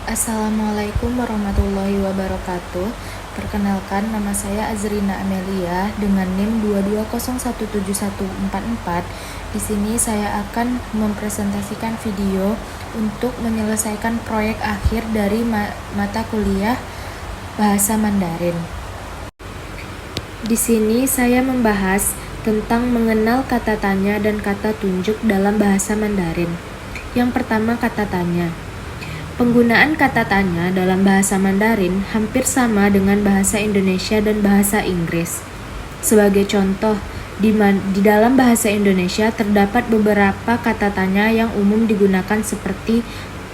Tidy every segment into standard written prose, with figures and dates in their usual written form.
Assalamualaikum warahmatullahi wabarakatuh. Perkenalkan, nama saya Azrina Amelia dengan NIM 220171444. Di sini saya akan mempresentasikan video untuk menyelesaikan proyek akhir dari mata kuliah Bahasa Mandarin. Di sini saya membahas tentang mengenal kata tanya dan kata tunjuk dalam bahasa Mandarin. Yang pertama, kata tanya. Penggunaan kata tanya dalam bahasa Mandarin hampir sama dengan bahasa Indonesia dan bahasa Inggris. Sebagai contoh, di dalam bahasa Indonesia terdapat beberapa kata tanya yang umum digunakan seperti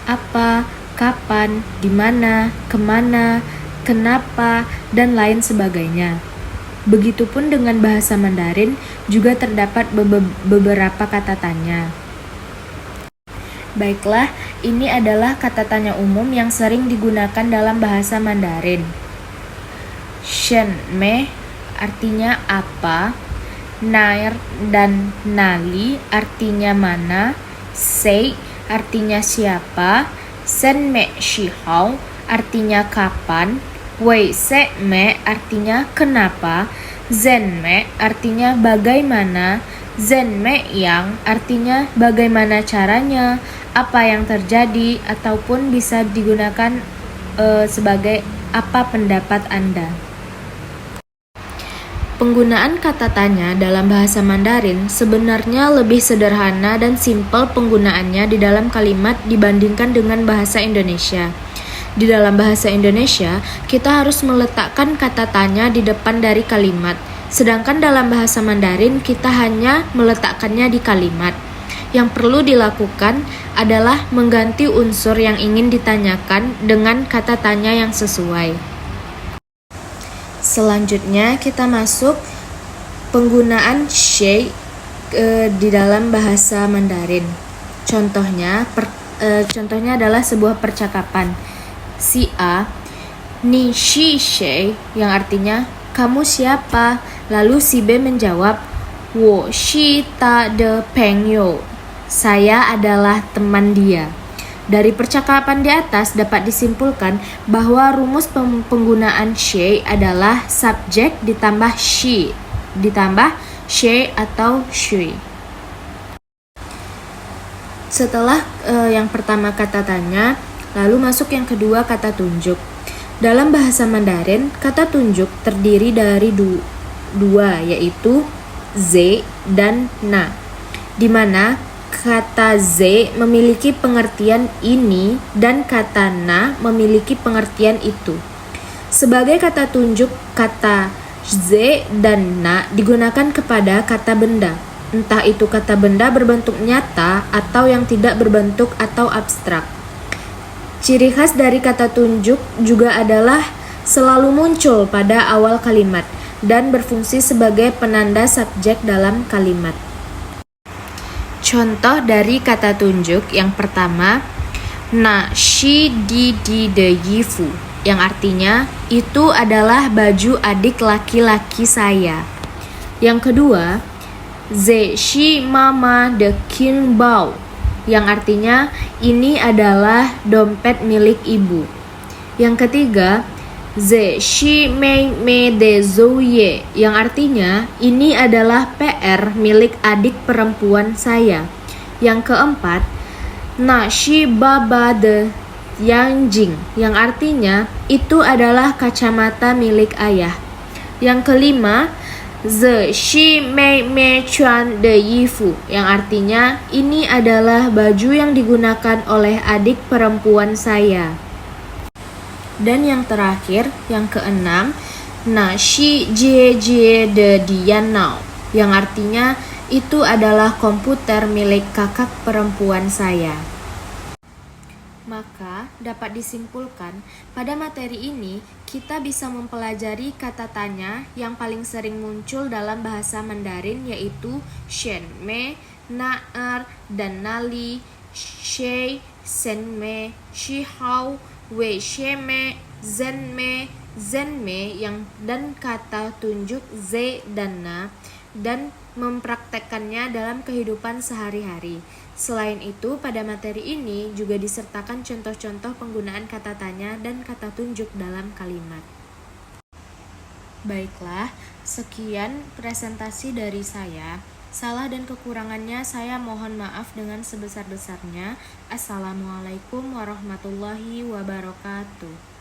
apa, kapan, di mana, kemana, kenapa, dan lain sebagainya. Begitupun dengan bahasa Mandarin juga terdapat beberapa kata tanya. Baiklah, ini adalah kata tanya umum yang sering digunakan dalam bahasa Mandarin. Shen me artinya apa, nair dan nali artinya mana, sei artinya siapa, sen me shi hao artinya kapan, wei se me artinya kenapa, zen me artinya bagaimana, zen me yang artinya bagaimana caranya, apa yang terjadi, ataupun bisa digunakan sebagai apa pendapat Anda. Penggunaan kata tanya dalam bahasa Mandarin sebenarnya lebih sederhana dan simpel penggunaannya di dalam kalimat dibandingkan dengan bahasa Indonesia. Di dalam bahasa Indonesia, kita harus meletakkan kata tanya di depan dari kalimat, sedangkan dalam bahasa Mandarin kita hanya meletakkannya di kalimat. Yang perlu dilakukan adalah mengganti unsur yang ingin ditanyakan dengan kata tanya yang sesuai. Selanjutnya kita masuk penggunaan shay di dalam bahasa Mandarin. Contohnya adalah sebuah percakapan. Si A, ni shi shay, yang artinya kamu siapa? Lalu si B menjawab, wo shi ta de pengyou, saya adalah teman dia. Dari percakapan di atas dapat disimpulkan bahwa rumus penggunaan she adalah subjek ditambah she ditambah she atau shui. Setelah yang pertama kata tanya, lalu masuk yang kedua kata tunjuk. Dalam bahasa Mandarin, kata tunjuk terdiri dari dua, yaitu ze dan na, di mana kata ze memiliki pengertian ini dan kata na memiliki pengertian itu. Sebagai kata tunjuk, kata ze dan na digunakan kepada kata benda, entah itu kata benda berbentuk nyata atau yang tidak berbentuk atau abstrak. Ciri khas dari kata tunjuk juga adalah selalu muncul pada awal kalimat dan berfungsi sebagai penanda subjek dalam kalimat. Contoh dari kata tunjuk yang pertama, na shi di de yifu, yang artinya itu adalah baju adik laki-laki saya. Yang kedua, ze shi mama de kin bao, yang artinya ini adalah dompet milik ibu. Yang ketiga, ze shi mei me de zouye, yang artinya ini adalah PR milik adik perempuan saya. Yang keempat, na shi baba de yangjing, yang artinya itu adalah kacamata milik ayah. Yang kelima, ze shi mei me chuan de yifu, yang artinya ini adalah baju yang digunakan oleh adik perempuan saya. Dan yang terakhir, yang keenam, na shi jie jie de dianao, yang artinya itu adalah komputer milik kakak perempuan saya. Maka dapat disimpulkan, pada materi ini kita bisa mempelajari kata tanya yang paling sering muncul dalam bahasa Mandarin, yaitu shen me, naar, dan nali, shei, sen me, shi hao, wei she me, zen me, dan kata tunjuk ze dan na, dan mempraktekkannya dalam kehidupan sehari-hari. Selain itu, pada materi ini juga disertakan contoh-contoh penggunaan kata tanya dan kata tunjuk dalam kalimat. Baiklah, sekian presentasi dari saya. Salah dan kekurangannya saya mohon maaf dengan sebesar-besarnya. Assalamualaikum warahmatullahi wabarakatuh.